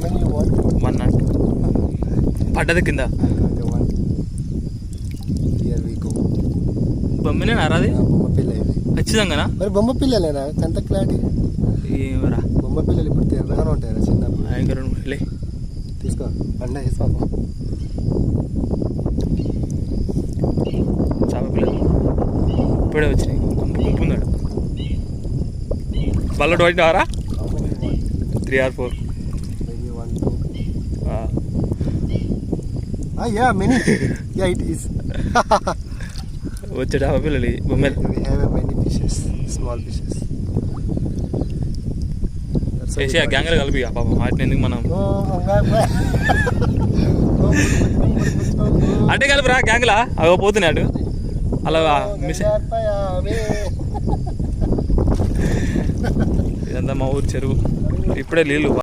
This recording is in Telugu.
many you want? One not. పడ్డది కింద. Okay, one. Here we go. బొమ్మనే నారాది? బొమ్మ పిల్ల ఇది. ఖచ్చితంగానా? మరి బొమ్మ పిల్లలేనా? ఎంత క్లారిటీ? ఏమరా? బొమ్మ పిల్లలు ఇప్పుడు తెల్లగానే ఉంటాయి చిన్నప్పుడు. భయంకరం లే. తీసుకో. పండ తీసుకో. చాప పిల్లలు. ఇప్పుడే వచ్చినాయి. గుంపున్నాడు. బల్లడు పడినావారా? 3 or 4. Maybe 1, 2. Yeah, many. Yeah, it is. వచ్చే చాప పిల్లలు బొమ్మలు. We have many fishes, small fishes. చేసి ఆ గ్యాంగ్లో కలిపి పాపం వాటిని ఎందుకు మనం అంటే కలిపిరా గ్యాంగ్లా అవి పోతున్నాయి అటు అలా మిస్ ఇదంతా మా ఊరు చెరువు ఇప్పుడే నీళ్ళు